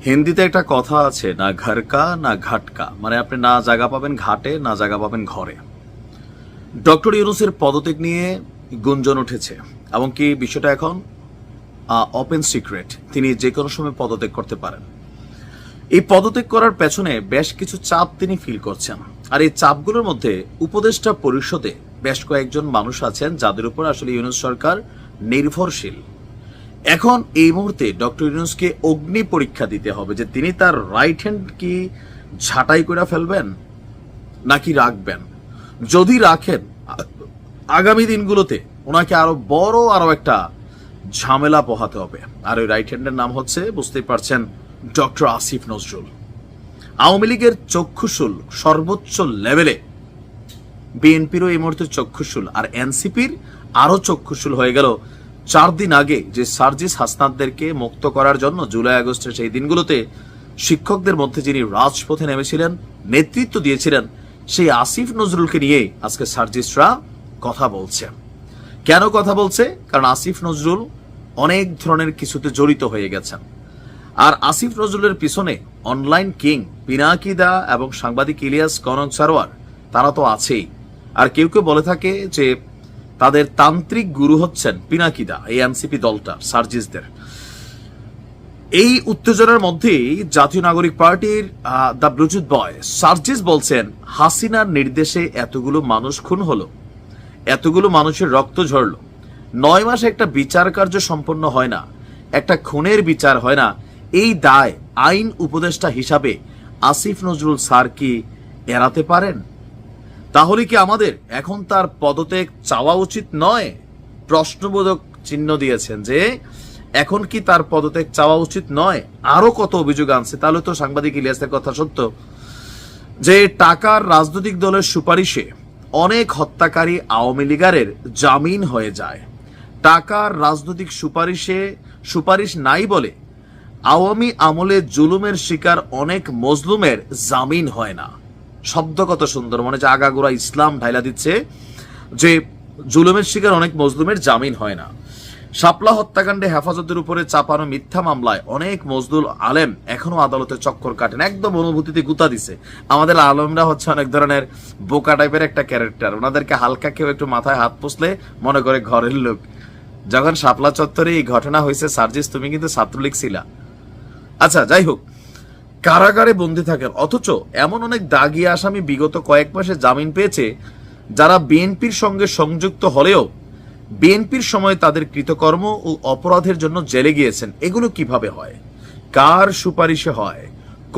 হিন্দিতে একটা কথা আছে, না ঘরকা না ঘাটকা, মানে আপনি না জায়গা পাবেন ঘাটে না জায়গা পাবেন ঘরে। ডক্টর ইউনূসের পদত্যাগ নিয়ে গুঞ্জন উঠেছে এবং কি বিষয়টা এখন ওপেন সিক্রেট, তিনি যে কোনো সময় পদত্যাগ করতে পারেন। এই পদত্যাগ করার পেছনে বেশ কিছু চাপ তিনি ফিল করছেন, আর এই চাপগুলোর মধ্যে উপদেষ্টা পরিষদে বেশ কয়েকজন মানুষ আছেন যাদের উপর আসলে ইউনূস সরকার নির্ভরশীল। এখন এই মুহূর্তে ডক্টর ইউনূসকে অগ্নি পরীক্ষা দিতে হবে যে তিনি তার রাইট হ্যান্ড কি ঝাঁটাই করে ফেলবেন নাকি রাখবেন। যদি রাখেন, আগামী দিনগুলোতে ওনাকে আরো একটা ঝামেলা পোহাতে হবে। আর ওই রাইট হ্যান্ডের নাম হচ্ছে, বুঝতেই পারছেন, ডক্টর আসিফ নজরুল। আওয়ামী লীগের চক্ষুশুল সর্বোচ্চ লেভেলে, বিএনপিরও এই মুহূর্তে চক্ষুশুল, আর এনসিপির আরো চক্ষুশুল হয়ে গেল 4 দিন আগে যে সার্জিস হাসনাতদেরকে মুক্ত করার জন্য জুলাই আগস্টের সেই দিনগুলোতে শিক্ষকদের মধ্যে যিনি রাজপথে নেমেছিলেন, নেতৃত্ব দিয়েছিলেন, সেই আসিফ নজরুলকে নিয়ে আজকে সার্জিসরা কথা বলছে। কেন কথা বলছে? কারণ আসিফ নজরুল অনেক ধরনের কিছুতে জড়িত হয়ে গেছেন। আর আসিফ নজরুলের পিছনে অনলাইন কিং পিনাকি দা এবং সাংবাদিক ইলিয়াস কনক সারোয়ার, তারা তো আছেই। আর কেউ কেউ বলে থাকে যে তাদের তান্ত্রিক গুরু হচ্ছেন পিনাকি দা, এই এনসিপি দলটা সার্জিসদের। এই উত্তেজনার মধ্যেই জাতীয় নাগরিক পার্টির দ্য ব্লুটুথ বয় সার্জিস বলছেন, হাসিনার নির্দেশে এতগুলো মানুষ খুন হলো, এতগুলো মানুষের রক্ত ঝরলো, 9 মাসে একটা বিচার কার্য সম্পন্ন হয় না, একটা খুনের বিচার হয় না, এই দায় আইন উপদেষ্টা হিসাবে আসিফ নজরুল স্যার কি এড়াতে পারেন? তাহলে কি আমাদের এখন তার পদত্যাগ চাওয়া উচিত নয়? প্রশ্নবোধক চিহ্ন দিয়েছেন যে এখন কি তার পদত্যাগ চাওয়া উচিত নয়? আরো কত অভিযোগ আনছে। তাহলে তো সাংবাদিক ইলিয়াসের কথা সত্য যে টাকার রাজনৈতিক দলের সুপারিশে অনেক হত্যাকারী আওয়ামী লীগারের জামিন হয়ে যায়। টাকার রাজনৈতিক সুপারিশ নাই বলে আওয়ামী আমলে জুলুমের শিকার অনেক মজলুমের জামিন হয় না। শব্দ কত সুন্দর, মানে যে আগাগোড়া ইসলাম ঢাইলা দিচ্ছে যে জুলুমের শিকার অনেক মজলুমের জামিন হয় না। শাপলা হত্যাকাণ্ডে হেফাজতের উপরে চাপানো মিথ্যা মামলায় অনেক মজদুর আলেম এখনো আদালতে চক্কর কাটেন, একদম অনুভূতিতে গুতা দিছে। আমাদের আলেমরা হচ্ছে অনেক ধরনের বোকা টাইপের একটা ক্যারেক্টার, ওনাদেরকে হালকা কেউ একটু মাথায় হাত পুষলে মনে করে ঘরের লোক। যখন শাপলা চত্বরে এই ঘটনা হয়েছে, সার্জিস তুমি কিন্তু ছাত্রলীগ ছিলা। আচ্ছা, যাই হোক, কারাগারে বন্দী থাকেন, অথচ এমন অনেক দাগী আসামি বিগত কয়েক মাসে জামিন পেয়েছে যারা বিএনপির সঙ্গে সংযুক্ত হলেও বিএনপির সময় তাদের কৃতকর্ম ও অপরাধের জন্য জেলে গিয়েছেন। এগুলো কিভাবে হয়? কার সুপারিশে হয়?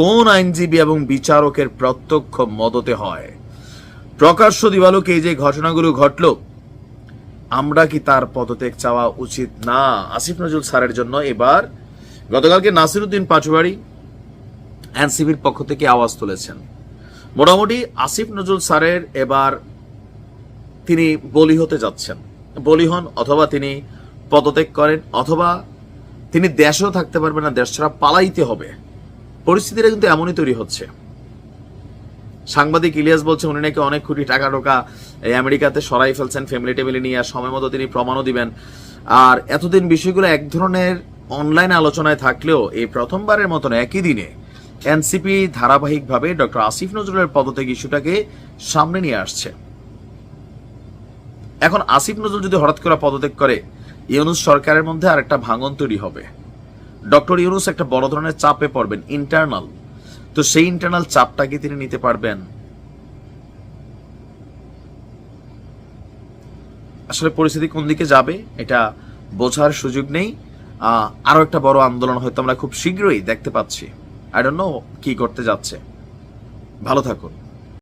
কোন আইনজীবী এবং বিচারকের প্রত্যক্ষ মদতে হয়? প্রকাশ্য দিবালোকে এই যে ঘটনাগুলো ঘটল, আমরা কি তার পদত্যাগ চাওয়া উচিত না? আসিফ নজরুল স্যারের জন্য এবার গতকালকে নাসিরউদ্দিন পাটোয়ারি এনসিপির পক্ষ থেকে আওয়াজ তুলেছেন। মোটামুটি আসিফ নজরুল স্যারের এবার তিনি বলি হতে যাচ্ছেন। বলি হন, অথবা তিনি পদত্যাগ করেন, অথবা তিনি দেশেও থাকতে পারবেন না, দেশ ছাড়া পালাইতে হবে। পরিস্থিতিটা কিন্তু এমনই তৈরি হচ্ছে। সাংবাদিক ইলিয়াস বলছে উনি নাকি অনেক কোটি টাকা টোকা আমেরিকাতে সরাই ফেলছেন ফ্যামিলি টেবিলে নিয়ে, আর সময় মতো তিনি প্রমাণও দিবেন। আর এতদিন বিষয়গুলো এক ধরনের অনলাইন আলোচনায় থাকলেও এই প্রথমবারের মতন একই দিনে এনসিপি ধারাবাহিকভাবে ডক্টর আসিফ নজরুলের পদত্যাগ ইস্যুটাকে সামনে নিয়ে আসছে। এখন আসিফ নজরুল যদি হঠাৎ করে পদত্যাগ করে, ইউনূস সরকারের মধ্যে আর একটা ভাঙন তৈরি হবে। ডক্টর ইউনূস একটা বড় ধরনের চাপে পড়বেন, ইন্টারনাল। তো সেই ইন্টারনাল চাপটা কি তিনি নিতে পারবেন? আসলে পরিস্থিতি কোন দিকে যাবে এটা বোঝার সুযোগ নেই। আরো একটা বড় আন্দোলন হয়তো আমরা খুব শীঘ্রই দেখতে পাচ্ছি। আই ডোন্ট নো কি করতে যাচ্ছে। ভালো থাকুন।